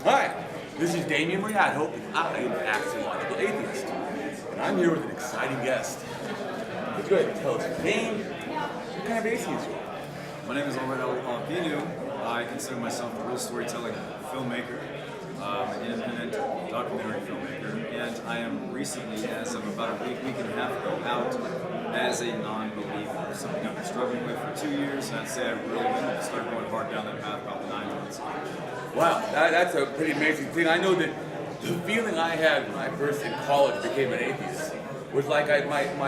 Hi, this is Damien Marie AtHope, and I am an Axiological Atheist. And I'm here with an exciting guest. Let's go ahead and tell us your name, what kind of atheist you are. My name is Avinu. I consider myself a real storytelling filmmaker, an independent documentary filmmaker, and I am recently, as of about a week and a half ago, out as a non-believer. Something I've been struggling with for 2 years, and I'd say I really started going hard down that path about 9 months ago. Wow, that's a pretty amazing thing. I know that the feeling I had when I first in college became an atheist was like I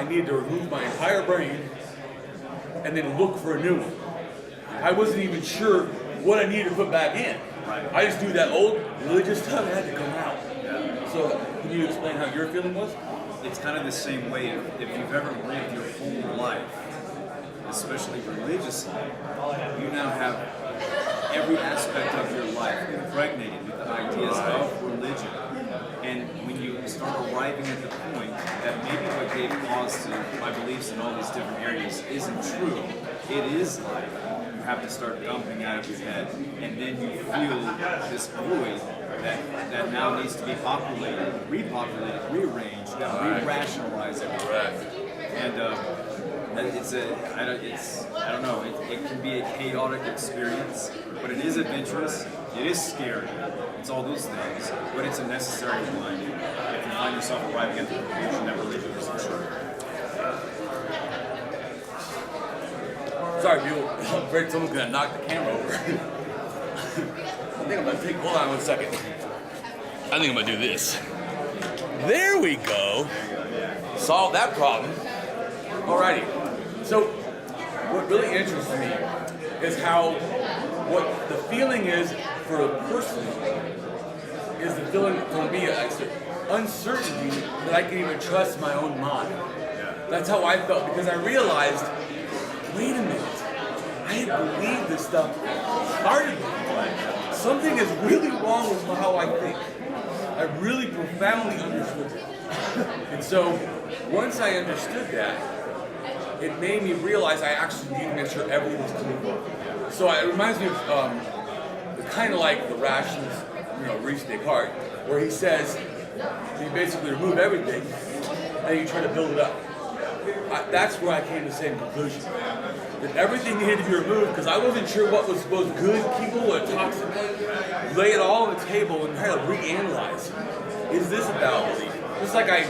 needed to remove my entire brain and then look for a new one. I wasn't even sure what I needed to put back in. Right. I just knew that old religious stuff had to come out. Yeah. So can you explain how your feeling was? It's kind of the same way if you've ever lived your whole life, especially religiously, you now have every aspect of your life impregnated with the ideas of religion. And when you start arriving at the point that maybe what gave cause to my beliefs in all these different areas isn't true, it is life, you have to start dumping out of your head. And then you feel this void that now needs to be populated, repopulated, rearranged, you got to re-rationalize everything. And I don't know, it can be a chaotic experience, but it is adventurous, it is scary, it's all those things, but it's a necessary one if you find yourself arriving at the conclusion that religion isn't true. Sorry, people. I'm afraid someone's going to knock the camera over. I think I'm going to hold on 1 second. I think I'm going to do this. There we go. Solve that problem. Alrighty. So, what really interests me is what the feeling is for a person is the feeling for me, uncertainty that I can even trust my own mind. That's how I felt, because I realized, wait a minute, I had believed this stuff started. Something is really wrong with how I think. I really profoundly understood it. And so, once I understood that, it made me realize I actually need to make sure everything is clean. So it reminds me of kind of like the rationalist, Reese Descartes, where he says you basically remove everything and you try to build it up. That's where I came to the same conclusion. That everything needed to be removed because I wasn't sure what was both good, evil, or toxic. Lay it all on the table and kind of reanalyze. Is this about belief? Just like I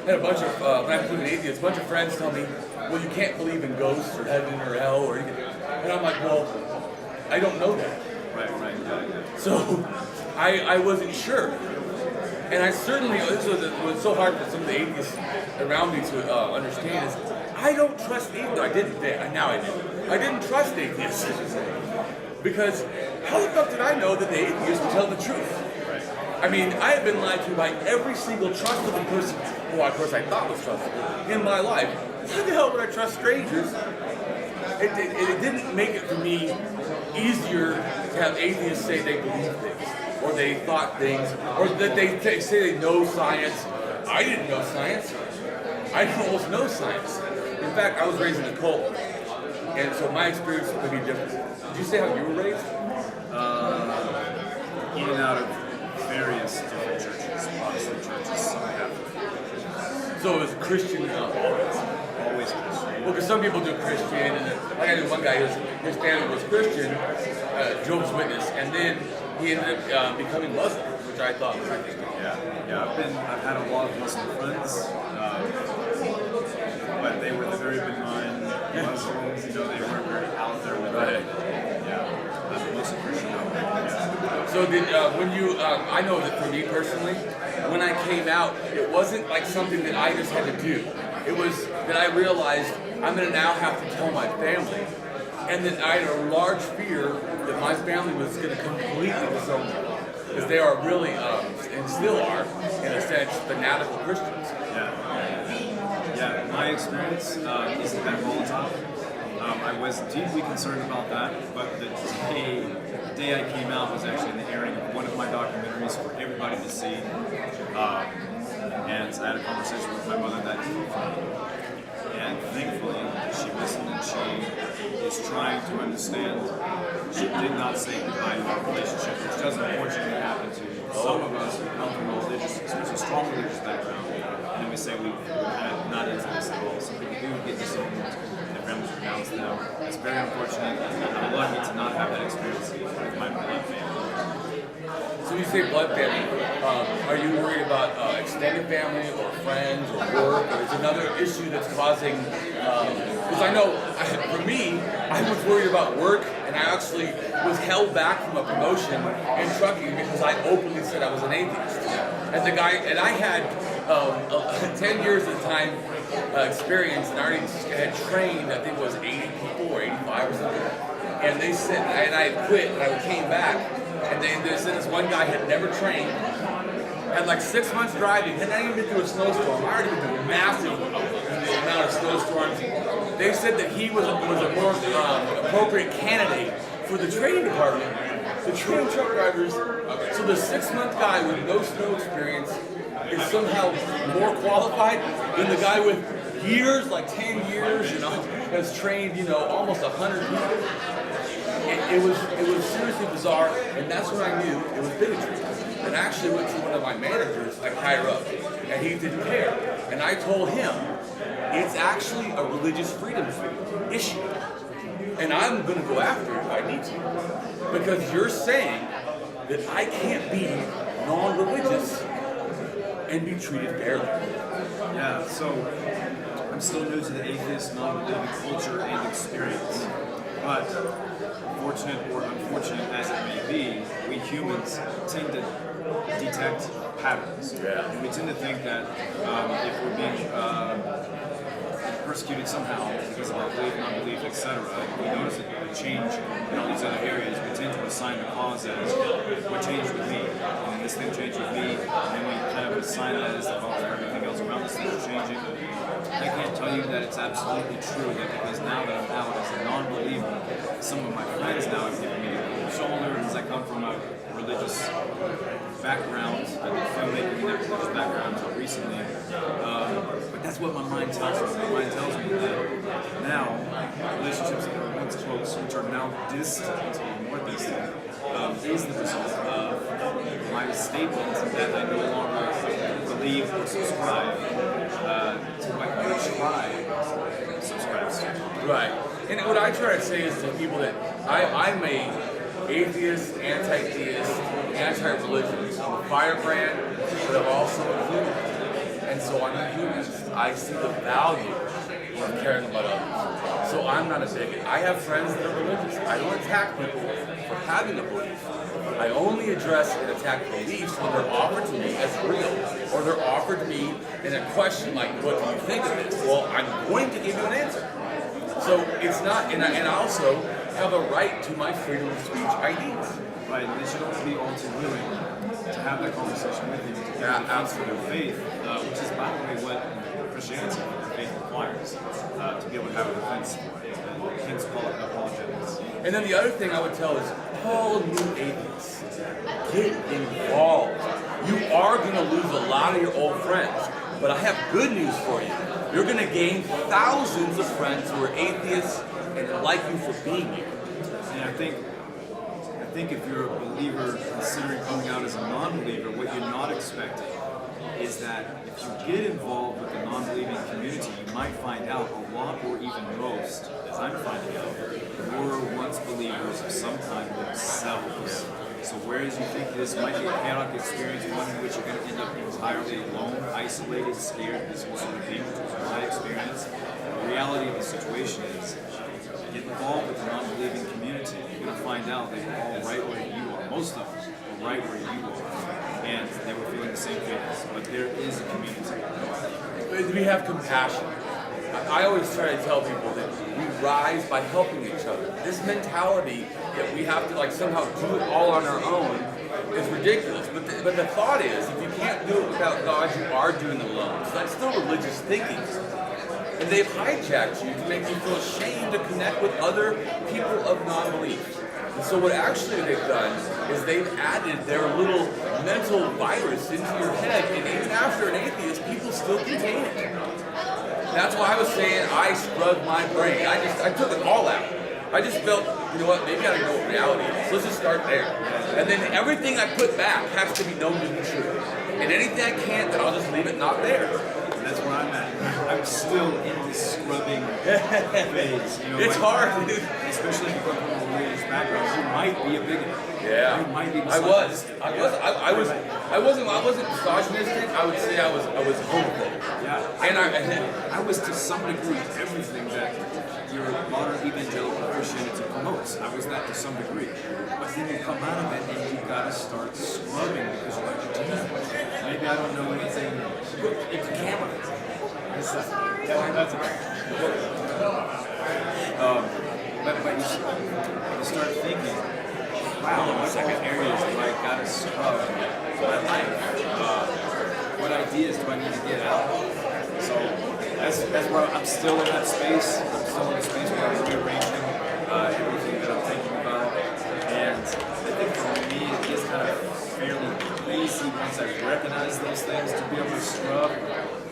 had a bunch of, when I became an atheist, a bunch of friends tell me, well, you can't believe in ghosts or heaven or hell or anything. And I'm like, well, I don't know that. Right. So I wasn't sure. And I certainly, this was so hard for some of the atheists around me to understand is, I don't trust atheists. I didn't then, now I do. I didn't trust atheists. Because how the fuck did I know that the atheists would tell the truth? I mean, I have been lied to by every single trustable person, who of course I thought was trustable, in my life. How the hell would I trust strangers? It didn't make it for me easier to have atheists say they believe things, or they thought things, or that they say they know science. I didn't know science. I almost know science. In fact, I was raised in a cult, and so my experience would be different. Did you say how you were raised? In and out of various different churches, Protestant churches, some Catholic. So it was Christian Always Christian. Well, because some people do Christian, and like I knew one guy, his family was Christian, Jehovah's Witness, and then he ended up becoming Muslim, which I thought was interesting. Yeah. I've had a lot of Muslim friends, but they were the very benign Muslims. They weren't very out there with it. Yeah, I'm mostly Christian. Yeah. So then, when you, I know that for me personally, when I came out, it wasn't like something that I just had to do. It was that I realized I'm going to now have to tell my family, and that I had a large fear that my family was going to completely disown me, because they are really, and still are, in a sense, fanatical Christians. Yeah, my experience isn't that volatile. I was deeply concerned about that, but the day I came out was actually in the airing of one of my documentaries for everybody to see. And I had a conversation with my mother that evening, and thankfully she listened and she is trying to understand. She did not say goodbye to our relationship, which doesn't unfortunately happen to some of us who come from a religious, especially a strong religious background. And then we say we're kind of not into this at all. Some people do get disowned and their families renounce them. It's very unfortunate. I'm lucky to not have that experience with my blood family. So you say blood family. Are you worried about extended family or friends or work? Or is another issue that's causing? Because I know, for me, I was worried about work, and I actually was held back from a promotion in trucking because I openly said I was an atheist. And the guy, and I had 10 years at the time experience, and I already had trained. I think it was 80 people or 85 or something. And they said, and I had quit, and I came back. And they said this one guy had never trained, had like 6 months driving, had not even been through a snowstorm. I already been through a massive amount of snowstorms. They said that he was a more appropriate candidate for the training department to train truck drivers. So the 6-month guy with no snow experience is somehow more qualified than the guy with years, like 10 years, has trained, almost 100 people. It was seriously bizarre, and that's when I knew it was bigotry. And I actually went to one of my managers, like higher up, and he didn't care. And I told him, it's actually a religious freedom issue. And I'm going to go after it if I need to. Because you're saying that I can't be non-religious and be treated fairly. Yeah, so I'm still new to the atheist, non-believing culture and experience. But fortunate or unfortunate as it may be, we humans tend to detect patterns. Yeah. And we tend to think that if we're being persecuted somehow because of our belief, non-belief, etc., we notice a change in all these other areas. We tend to assign the cause as what changed with me, and this thing changed with me, and then we kind of assign that as the cause for everything else around us that's changing. I can't tell you that it's absolutely true that because now that I'm out as a non-believer, some of my friends now have given me the cold shoulder as I come from a religious background, I did filmmaking in that religious background until recently. But that's what my mind tells me. My mind tells me that now relationships that were once close, which are now distant or more distant, is the result of my statement that I no longer believe or subscribe to what my tribe subscribes to. Right. And what I try to say is to people that I'm a atheist, anti-theist, anti-religionist. I'm a firebrand, but I'm also a humanist. And so I'm a humanist. I see the value of caring about others. So I'm not a bigot. I have friends that are religious. I don't attack people for having a belief. I only address and attack beliefs when they're offered to me as real, or they're offered to me in a question like, what do you think of this? Well, I'm going to give you an answer. So it's not, and I also have a right to my freedom of speech ideas. Right, and they should also be all too willing to have that conversation with you, to give defense for their faith, which is, by the way, what Christianity, faith requires, to be able to have a defense for it. And hence call it apologetics. And then the other thing I would tell is, all new atheists, get involved. You are going to lose a lot of your old friends, but I have good news for you. You're going to gain thousands of friends who are atheists and like you for being here. And I think if you're a believer considering coming out as a non-believer, what you're not expecting is that if you get involved with the non-believing community, you might find out a lot, or even most, as I'm finding out, were once believers of some kind themselves. So whereas you think this might be a chaotic experience, one in which you're going to end up entirely alone, isolated, scared, this sort of thing, which was my experience, the reality of the situation is, get involved with the non-believing community, you're going to find out they were all right where you are. Most of them were right where you are. And they were feeling the same things. But there is a community. We have compassion. I always try to tell people that we rise by helping each other. This mentality that we have to somehow do it all on our own is ridiculous. But the thought is, if you can't do it without God, you are doing it alone. So that's still religious thinking. And they've hijacked you to make you feel ashamed to connect with other people of non-belief. And so what actually they've done is they've added their little mental virus into your head, and even after an atheist, people still contain it. That's why I was saying I scrubbed my brain. I took it all out. I just felt, you know what, maybe I gotta know what reality is. Let's just start there. And then everything I put back has to be known to be true. And anything I can't, then I'll just leave it not there. And that's where I'm at. I'm still in this scrubbing phase. You know, It's hard, dude. Especially if you come from a religious background, you might be a bigot. Yeah, You might be I wasn't misogynistic. I would say I was homophobic. Yeah. And I was to some degree everything that your modern evangelical Christianity promotes. I was that to some degree. But then you come out of it and you gotta start scrubbing because you're like, damn, maybe I don't know anything. It's a camera. That's but you start thinking, wow, what areas do I gotta scrub my life? What ideas do I need to get out? So that's where I'm still in that space. I'm still in a space where I'm rearranging everything that I'm thinking about. And I think for me, it is kind of fairly easy once I recognize those things to be able to scrub.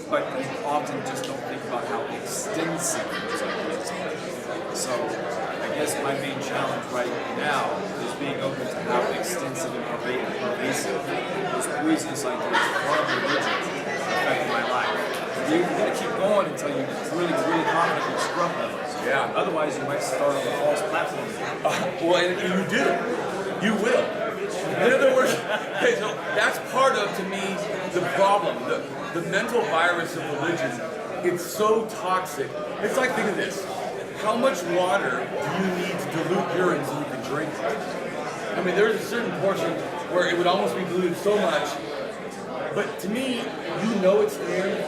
But you often just don't think about how extensive those ideas are. So I guess my main challenge right now is being open to how extensive and pervasive those poisonous ideas from religion affect my life. You gotta keep going until you really confidently scrub those. Yeah. Otherwise, you might start on a false platform. well, and you do. You will. In other words, okay, so that's part of, to me, the problem. The mental virus of religion, it's so toxic. It's like, think of this. How much water do you need to dilute urine so you can drink it? I mean, there's a certain portion where it would almost be diluted so much, but to me, you know it's there,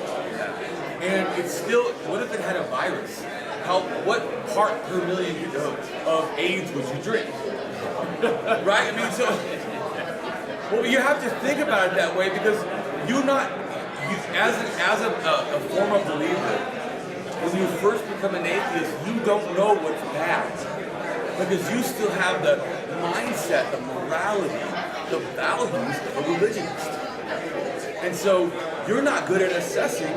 and it's still, what if it had a virus? What part per million of AIDS would you drink? Right? I mean, so, well, you have to think about it that way because as a former believer, when you first become an atheist, you don't know what's bad because you still have the mindset, the morality, the values of a religionist. And so you're not good at assessing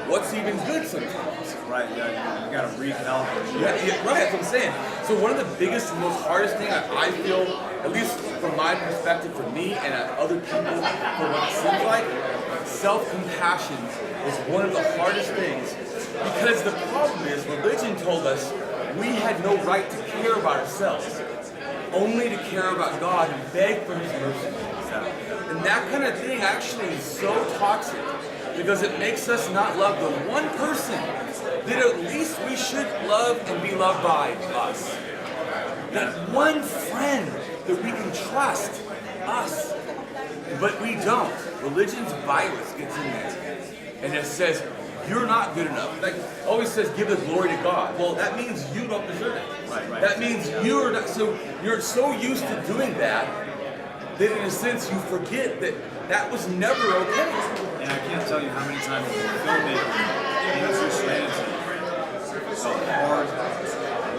what's even good sometimes. Right, yeah, you gotta recalibrate. Yeah, right, that's what I'm saying. So one of the biggest and most hardest thing I feel, at least from my perspective, for me and other people, for what it seems like, self-compassion is one of the hardest things. Because the problem is, religion told us we had no right to care about ourselves, only to care about God and beg for His mercy. And that kind of thing actually is so toxic because it makes us not love the one person that at least we should love and be loved by us. That one friend that we can trust, us. But we don't. Religion's virus gets in there and it says, you're not good enough. Like always says, give the glory to God. Well, that means you don't deserve it. Right. That means you're not. So you're so used to doing that in a sense you forget that was never okay. And I can't tell you how many times as a filmmaker in Christianity, the hard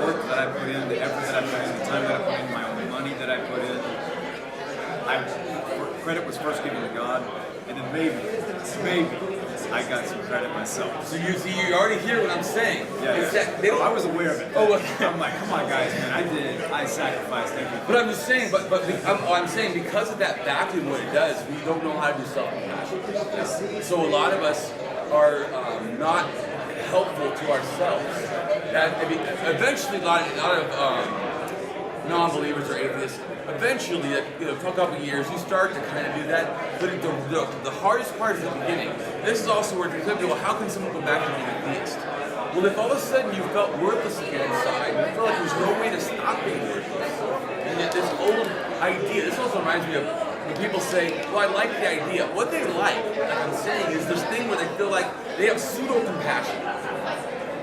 work that I put in, the effort that I put in, the time that I put in, my own money that I put in, credit was first given to God, and then maybe I got some credit myself. So you see, you already hear what I'm saying. Yeah. I was aware of it. Oh, okay. I'm like, come on, guys, man, I sacrificed everything. But I'm just saying, I'm saying because of that vacuum, what it does, we don't know how to do self-compassion. So a lot of us are not helpful to ourselves. Eventually, a lot of non-believers or atheists, eventually, for a couple of years, you start to kind of do that. But the hardest part is the beginning. This is also where it's well, how can someone go back to being an atheist? Well, if all of a sudden you felt worthless again inside, you felt like there's no way to stop being worthless. And yet this old idea, this also reminds me of when people say, well, I like the idea. What they like I'm saying, is this thing where they feel like they have pseudo-compassion.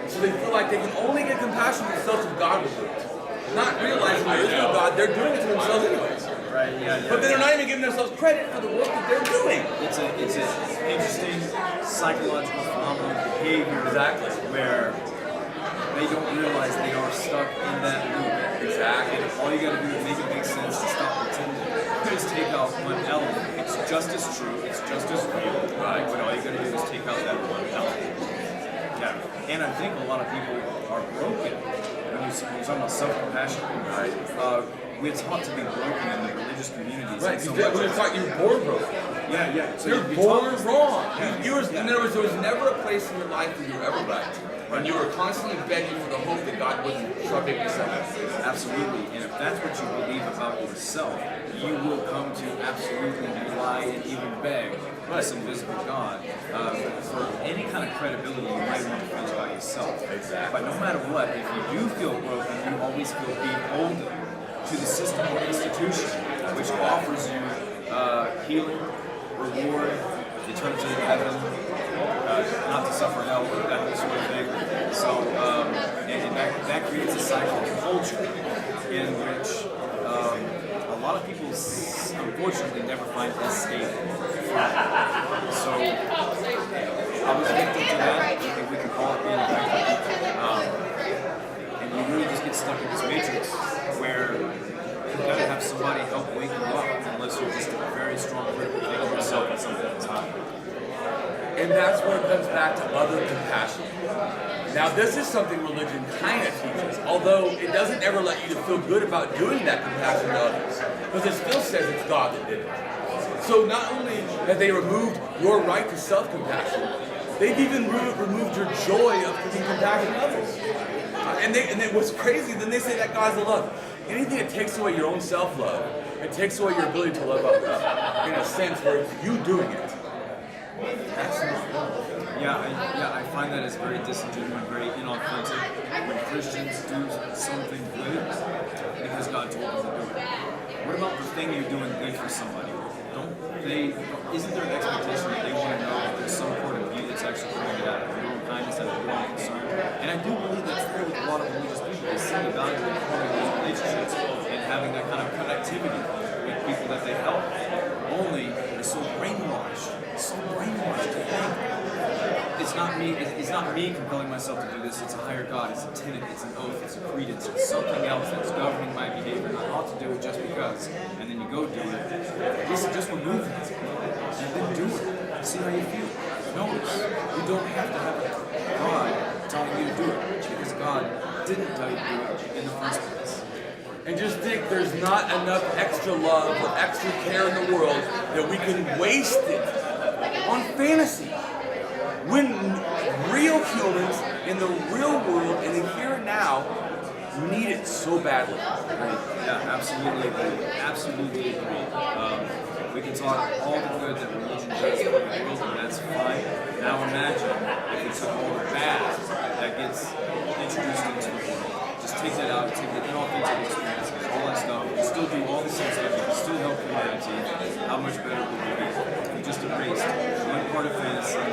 So they feel like they can only get compassion for themselves if God will do it. Not realizing there is no God, they're doing it to themselves anyways. Right, yeah. But they're not even giving themselves credit for the work that they're doing. It's an interesting psychological phenomenon of behavior. Exactly. Where they don't realize they are stuck in that loop. Exactly. And all you gotta do is make it make sense and stop pretending. Just take out one element. It's just as true, it's just as real. Right. But all you gotta do is take out that one element. Yeah, and I think a lot of people are broken. When you're talking about self-compassion, right? We're taught to be broken in the religious communities. Right, So we're taught you're born broken. Yeah. So you're born wrong. In other words, there was never a place in your life where you were ever right. And you were constantly begging for the hope that God wouldn't shove it yourself. Absolutely. And if that's what you believe about yourself, you will come to absolutely rely and even beg this invisible God for any kind of credibility you might want to feel about yourself. Exactly. But no matter what, if you do feel broken, you always feel beholden to the system or institution which offers you healing, reward, eternity in heaven, not to suffer hell, that whole sort of thing. So, and that creates a cycle of culture in which a lot of people unfortunately never find escape from. So, I was victim to that. I think we can call it being a victim. And you really just get stuck in this matrix where you've got to have somebody help wake you up unless you're just a very strong critical thinker of yourself at some point in time. And that's where it comes back to other compassion. Now, this is something religion kind of teaches, although it doesn't ever let you to feel good about doing that compassion to others, because it still says it's God that did it. So not only have they removed your right to self-compassion, they've even removed your joy of giving compassion to others. And what's crazy, then they say that God's love. Anything that takes away your own self-love, it takes away your ability to love others, in a sense where it's you doing it. That's not love. Yeah, I find that as very disingenuous, very inauthentic. When Christians do something good because God told them to do it. What about the thing you're doing good for somebody? Isn't there an expectation that they want to know that there's some point of view that's actually coming out of your own kindness, out of your own concern? And I do believe that's there with a lot of religious people. They see the value in forming those relationships and having that kind of connectivity with people that they help. Only they're so brainwashed to think it's not me compelling myself to do this, it's a higher God, it's a tenet, it's an oath, it's a credence, it's something else that's governing my behavior, and I ought to do it just because. And then you go do it. Just remove it. And then do it. See how you feel. Notice, you don't have to have a God telling you to do it, because God didn't tell you to do it in the first place. And just think there's not enough extra love or extra care in the world that we can waste it on fantasy. When real humans in the real world, in the here and now, need it so badly. Yeah, absolutely agree. Absolutely agree. We can talk all the good that religion does for the world, and that's fine. Now imagine if we took all the bad that gets introduced into the world. Just take that out, take the inauthentic experiences, all that stuff. You still do all the same stuff, you can still help humanity. How much better would we be? We just erased one part of fantasy,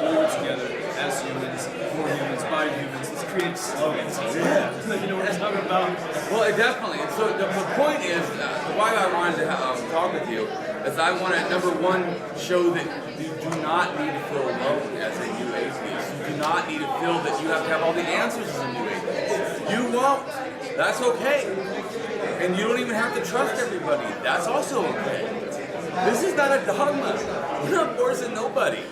forward together as humans, for humans, by humans. Let's create slogans. Yeah. You know what I'm talking about? Well, definitely. And so the point is, why I wanted to talk with you is I want to, number one, show that you do not need to feel alone as a new atheist. You do not need to feel that you have to have all the answers as a new atheist. You won't. That's okay. And you don't even have to trust everybody. That's also okay. This is not a dogma. We're not forcing nobody.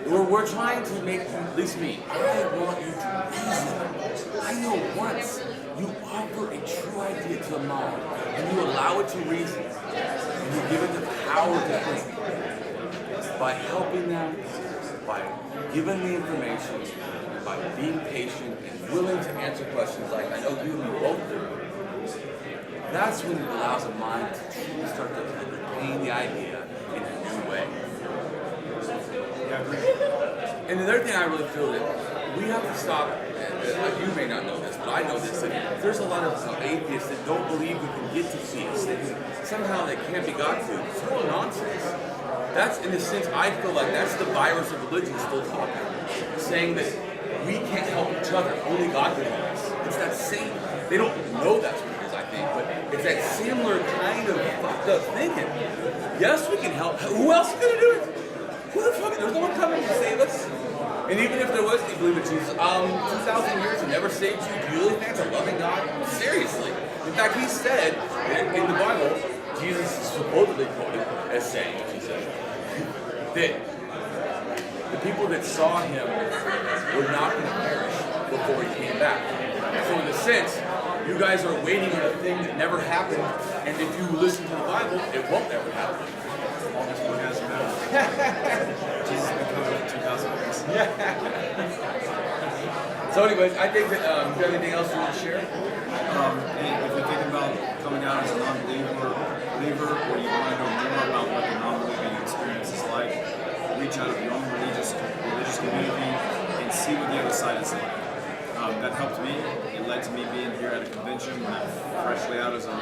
We're trying to make, at least me, I want you to reason. I know once you offer a true idea to a mind and you allow it to reason and you give it the power to think by helping them, by giving the information, by being patient and willing to answer questions like I know you and me both do. That's when it allows a mind to truly start to entertain the idea in a new way. And the other thing I really feel that we have to stop, you may not know this, but I know this, that there's a lot of atheists that don't believe we can get to peace, that somehow they can't be got to. It's total nonsense. That's, in a sense, I feel like that's the virus of religion still talking, saying that we can't help each other, only God can help us. It's that same, they don't know that's what it is, I think, but it's that similar kind of fucked up thinking. Yes, we can help. Who else is going to do it? Who the fuck? There's no one coming to save us. And even if there was, do you believe in Jesus? 2,000 years and never saved you. Do you really think that's a loving God? Seriously. In fact, he said in the Bible, Jesus is supposedly quoted as saying, he said, that the people that saw him were not going to perish before he came back. So in a sense, you guys are waiting on a thing that never happened, and if you listen to the Bible, it won't ever happen. That's what has happened. Jesus been coming in 2000 years. So anyways, I think that, do you have anything else you want to share? If you're thinking about coming out as a non-believer, or you want to know more about what the non-believing experience is like, reach out of your own religious community and see what the other side is like. That helped me. It led to me being here at a convention when I'm freshly out as a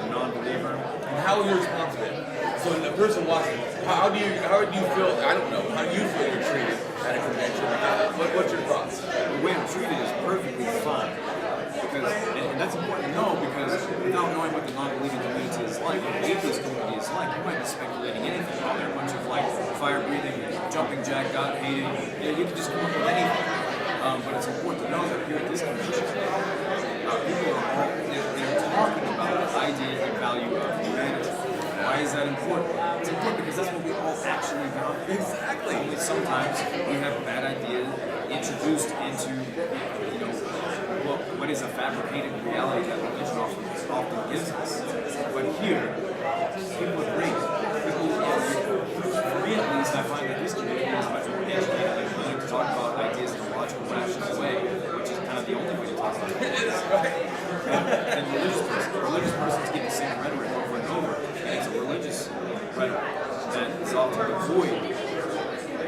non-believer. And how was your response to it? So when the person watching, how do you feel? I don't know. How do you feel you're treated at a convention? What's your thoughts? The way I'm treated is perfectly fine. Because, and that's important to know, because without knowing what the non-believing community is like, what the atheist community is like, you might be speculating anything. Oh, they're a bunch of like fire-breathing, jumping jack, God-hating. You can just come up with anything. But it's important to know that here at this convention, people are all they're talking about the idea and value of humanity. Why is that important? It's important because that's what we all actually value. Exactly. Only sometimes we have bad ideas introduced into, what is a fabricated reality that religion often gives us. But here, people agree. For me at least, I find that this community is much more educated and willing to talk about ideas in a logical, rational way, which is kind of the only way to talk about it. And religious persons get the same rhetoric over and over, and it's a religious rhetoric that is often devoid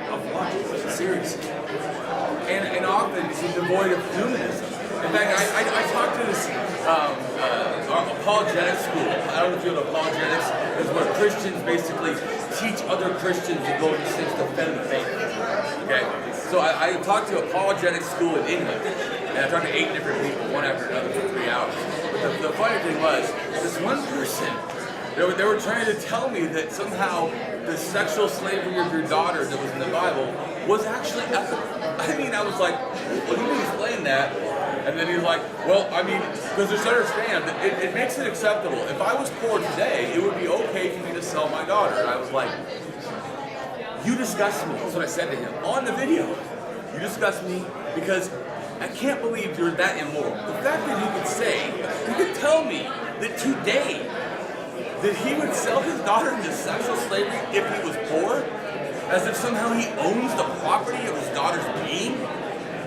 of logic, seriously. And often it's devoid of humanism. In fact, I talked to this apologetics school. I don't know if you know apologetics is where Christians basically teach other Christians to go to sense to defend the faith. Okay, so I talked to apologetics school in England, and I talked to 8 different people, one after another, for 3 hours. But the funny thing was, this one person, they were trying to tell me that somehow the sexual slavery of your daughter that was in the Bible was actually ethical. I mean, I was like, well, you can explain that. And then he's like, well, I mean, because just understand that it makes it acceptable. If I was poor today, it would be okay for me to sell my daughter. And I was like, you disgust me. That's what I said to him on the video. You disgust me because I can't believe you're that immoral. The fact that you could say, you could tell me that today, that he would sell his daughter into sexual slavery if he was poor, as if somehow he owns the property of his daughter's being.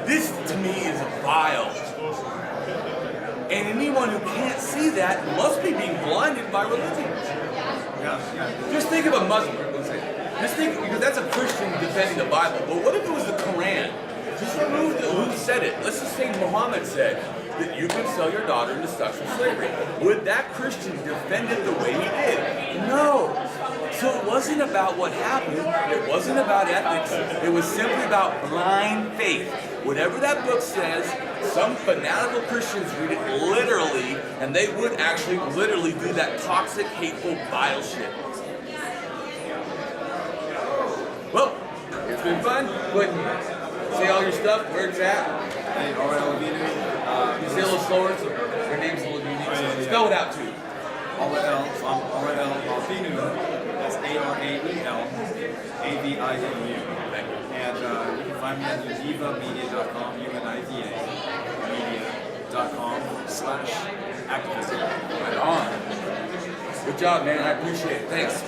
This, to me, is vile. And anyone who can't see that must be being blinded by religion. Just think of a Muslim. Just think, because that's a Christian defending the Bible. But what if it was the Quran? Just remove who said it. Let's just say Muhammad said that you can sell your daughter into sexual slavery. Would that Christian defend it the way he did? No. So it wasn't about what happened. It wasn't about ethics. It was simply about blind faith. Whatever that book says, some fanatical Christians read it literally, and they would actually literally do that toxic, hateful, vile shit. Well, it's been fun. Go ahead and say all your stuff, where it's at. Hey, Arael, Avinu. You say a little slower, so your name's a little unique. So spell it out too. Arael, so I'm Arael Avinu. That's Arael Aviinu. And you can find me at univamedia.com, univa media.com/activism. Right on. Good job, man. I appreciate it. Thanks.